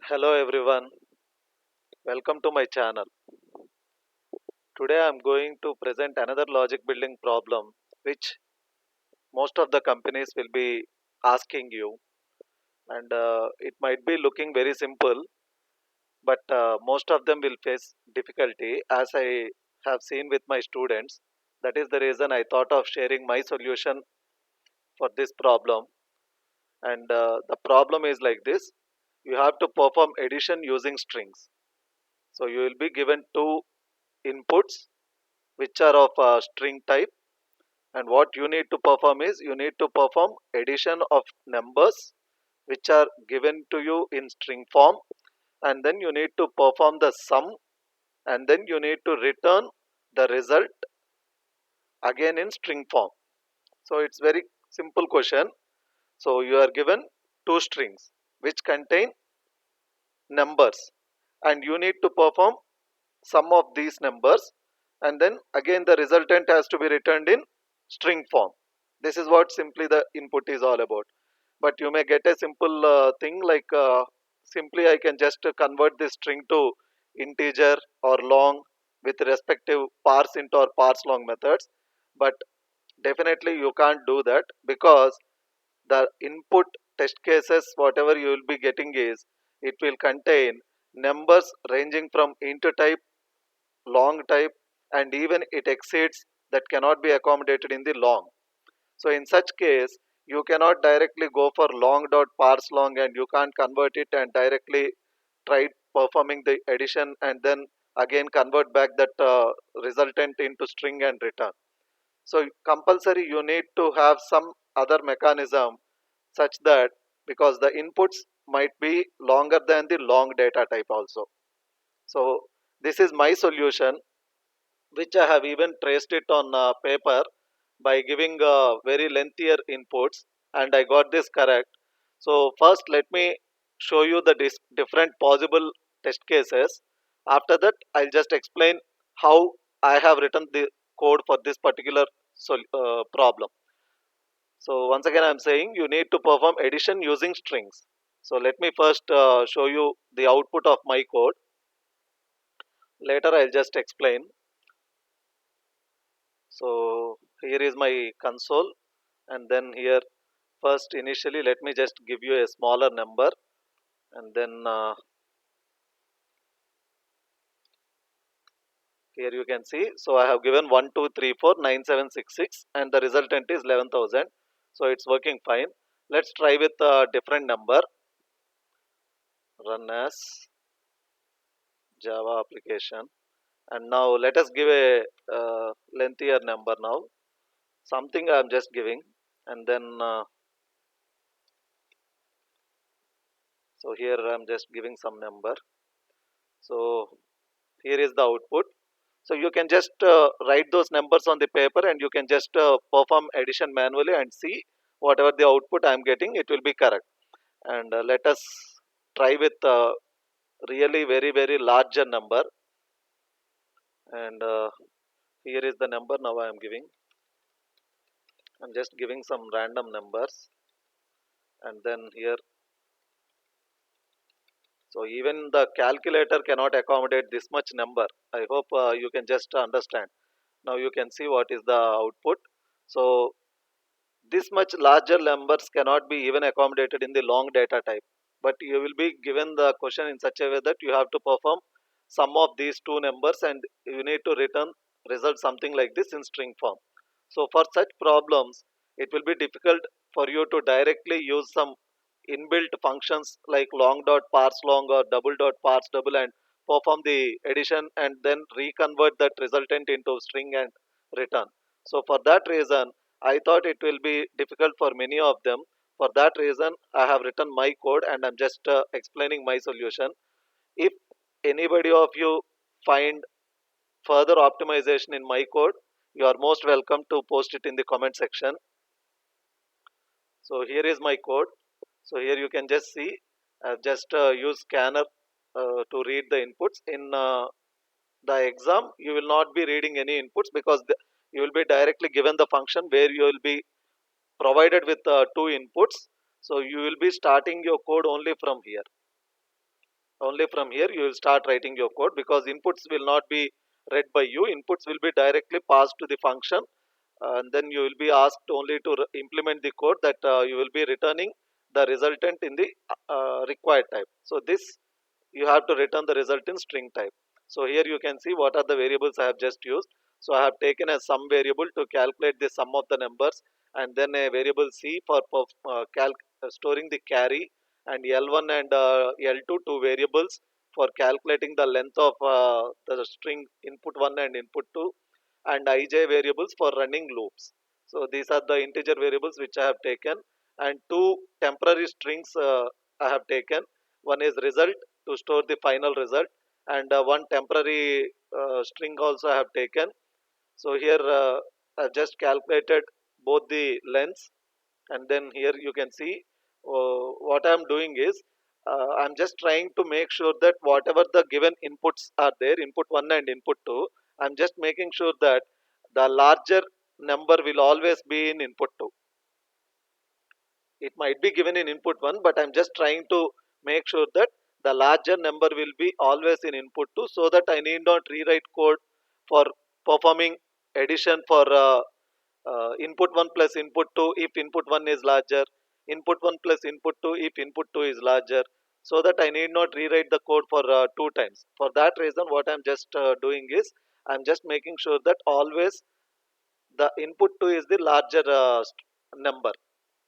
Hello everyone, welcome to my channel. Today I am going to present another logic building problem which most of the companies will be asking you, and it might be looking very simple, but most of them will face difficulty as I have seen with my students. That is the reason I thought of sharing my solution for this problem. And the problem is like this: you have to perform addition using strings. So you will be given two inputs which are of string type, and what you need to perform is you need to perform addition of numbers which are given to you in string form, and then you need to perform the sum, and then you need to return the result again in string form. So it's very simple question. So you are given two strings which contain numbers, and you need to perform sum of these numbers, and then again the resultant has to be returned in string form. This is what simply the input is all about. But you may get a simple thing like simply I can just convert this string to integer or long with respective parse int or parse long methods. But definitely you can't do that, because the input test cases whatever you will be getting is it will contain numbers ranging from int type, long type, and even it exceeds that cannot be accommodated in the long. So in such case, you cannot directly go for long dot parse long, and you can't convert it and directly try performing the addition and then again convert back that resultant into string and return. So compulsory you need to have some other mechanism such that, because the inputs might be longer than the long data type also. So this is my solution, which I have even traced it on paper by giving very lengthier inputs, and I got this correct. So first let me show you the different possible test cases. After that I'll just explain how I have written the code for this particular problem. So once again I'm saying you need to perform addition using strings. So let me first show you the output of my code. Later I'll just explain. So here is my console, and then here first initially let me just give you a smaller number, and then here you can see. So I have given 1 2 3 4 9 7 6 6, and the resultant is 11,000. So it's working fine. Let's try with a different number. Run as Java application, and now let us give a lengthier number now. Something I'm just giving, and then so here I'm just giving some number. So here is the output. So you can just write those numbers on the paper, and you can just perform addition manually and see whatever the output I'm getting, it will be correct. And let us try with really very larger number. And here is the number now I am giving. I'm just giving some random numbers, and then here. So even the calculator cannot accommodate this much number. I hope you can just understand. Now you can see what is the output. So this much larger numbers cannot be even accommodated in the long data type, but you will be given the question in such a way that you have to perform sum of these two numbers, and you need to return result something like this in string form. So for such problems it will be difficult for you to directly use some inbuilt functions like long dot parse long or double dot parse double and perform the addition and then reconvert that resultant into string and return. So for that reason I thought it will be difficult for many of them. For that reason I have written my code, and I'm just explaining my solution. If anybody of you find further optimization in my code, you are most welcome to post it in the comment section. So here is my code. So here you can just see I've just use scanner to read the inputs. In the exam you will not be reading any inputs, because you will be directly given the function where you will be provided with two inputs. So you will be starting your code only from here. Only from here you will start writing your code, because inputs will not be read by you. Inputs will be directly passed to the function, and then you will be asked only to implement the code that you will be returning the resultant in the required type. So this, you have to return the result in string type. So here you can see what are the variables I have just used. So I have taken a sum variable to calculate the sum of the numbers, and then a variable c for storing the carry, and L1 and L2, two variables for calculating the length of the string input 1 and input 2, and ij variables for running loops. So these are the integer variables which I have taken, and two temporary strings I have taken. One is result, to store the final result, and one temporary string also I have taken. So here I just calculated both the lengths, and then here you can see what I'm doing is I'm just trying to make sure that whatever the given inputs are there, input 1 and input 2, I'm just making sure that the larger number will always be in input 2. It might be given in input 1, but I'm just trying to make sure that the larger number will be always in input 2, so that I need not rewrite code for performing addition for input 1 plus input 2 if input 1 is larger, input 1 plus input 2 if input 2 is larger, so that I need not rewrite the code for two times. For that reason, what I'm just doing is I'm just making sure that always the input 2 is the larger number.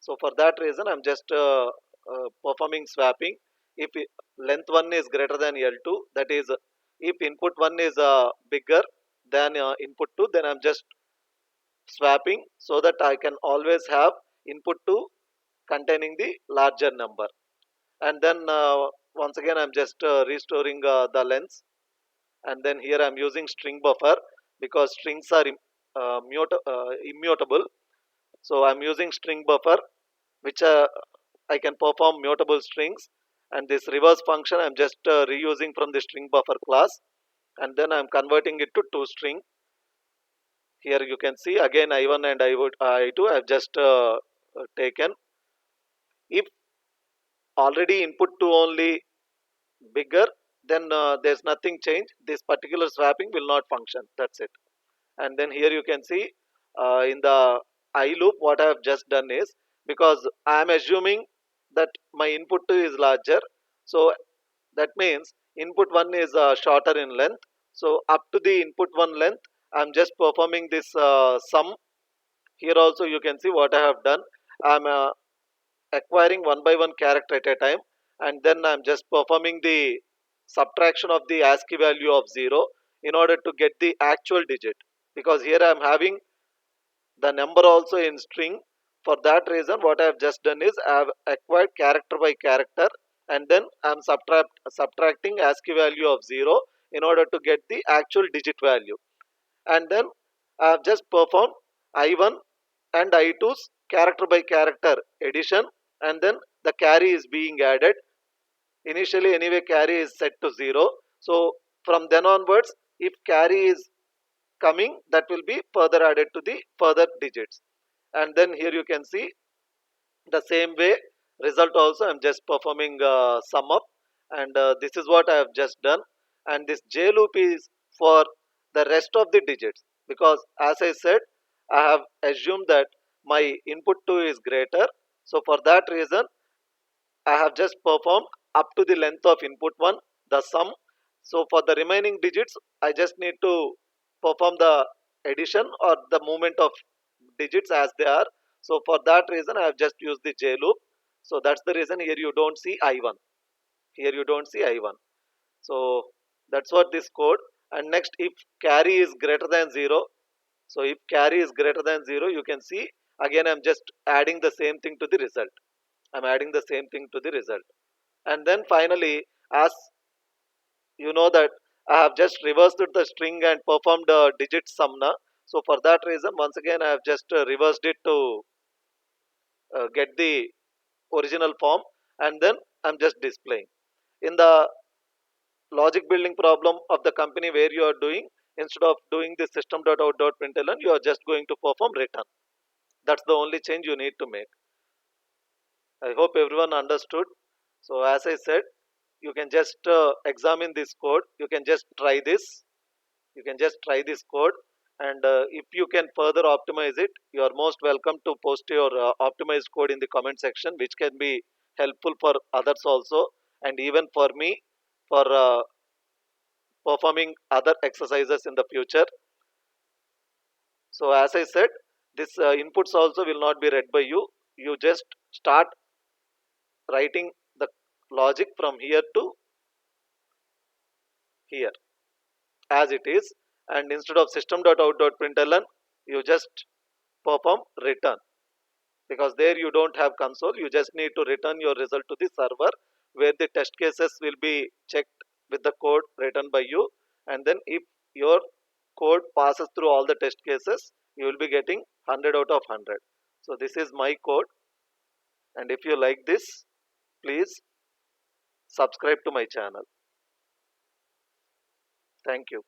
So for that reason, I'm just performing swapping. If length 1 is greater than L2, that is, if input 1 is bigger than input 2, then I'm just swapping, so that I can always have input 2 containing the larger number. And then once again, I'm just restoring the lengths, and then here I'm using string buffer, because strings are immutable. So I'm using string buffer, which I can perform mutable strings, and this reverse function I'm just reusing from the string buffer class, and then I'm converting it to toString. Here you can see again I1 and I2 I've just taken. If already input 2 only bigger, then there's nothing change. This particular swapping will not function. That's it. And then here you can see in the I loop, what I have just done is, because I am assuming that my input 2 is larger, so that means input 1 is shorter in length. So up to the input 1 length, I'm just performing this sum. Here also you can see what I have done. I'm acquiring one by one character at a time, and then I'm just performing the subtraction of the ASCII value of 0 in order to get the actual digit, because here I'm having the number also in string. For that reason, what I've just done is I've acquired character by character, and then I'm subtracting ASCII value of 0 in order to get the actual digit value. And then I've just performed I1 and I2's character by character addition, and then the carry is being added. Initially anyway carry is set to 0, so from then onwards, if carry is coming, that will be further added to the further digits. And then here you can see the same way result also I'm just performing sum up, and this is what I have just done. And this j loop is for the rest of the digits, because as I said, I have assumed that my input 2 is greater. So for that reason, I have just performed up to the length of input 1, the sum. So for the remaining digits, I just need to perform the addition or the movement of digits as they are. So for that reason, I have just used the J loop. So that's the reason here you don't see I1. Here you don't see I1. So that's what this code. And next, if carry is greater than 0, so if carry is greater than 0, you can see again I'm just adding the same thing to the result. I'm adding the same thing to the result. And then finally, as you know that I have just reversed the string and performed a digit sumna. So for that reason, once again I have just reversed it to get the original form, and then I'm just displaying. In the logic building problem of the company where you are doing, instead of doing the system.out.println, you are just going to perform return. That's the only change you need to make. I hope everyone understood. So as I said, you can just examine this code. You can just try this. You can just try this code, and if you can further optimize it, you are most welcome to post your optimized code in the comment section, which can be helpful for others also, and even for me, for performing other exercises in the future. So as I said, this inputs also will not be read by you. You just start writing the logic from here to here as it is, and instead of system.out.println, you just perform return, because there you don't have console. You just need to return your result to the server, where the test cases will be checked with the code written by you, and then if your code passes through all the test cases, you will be getting 100 out of 100. So this is my code, and if you like this, please subscribe to my channel. Thank you.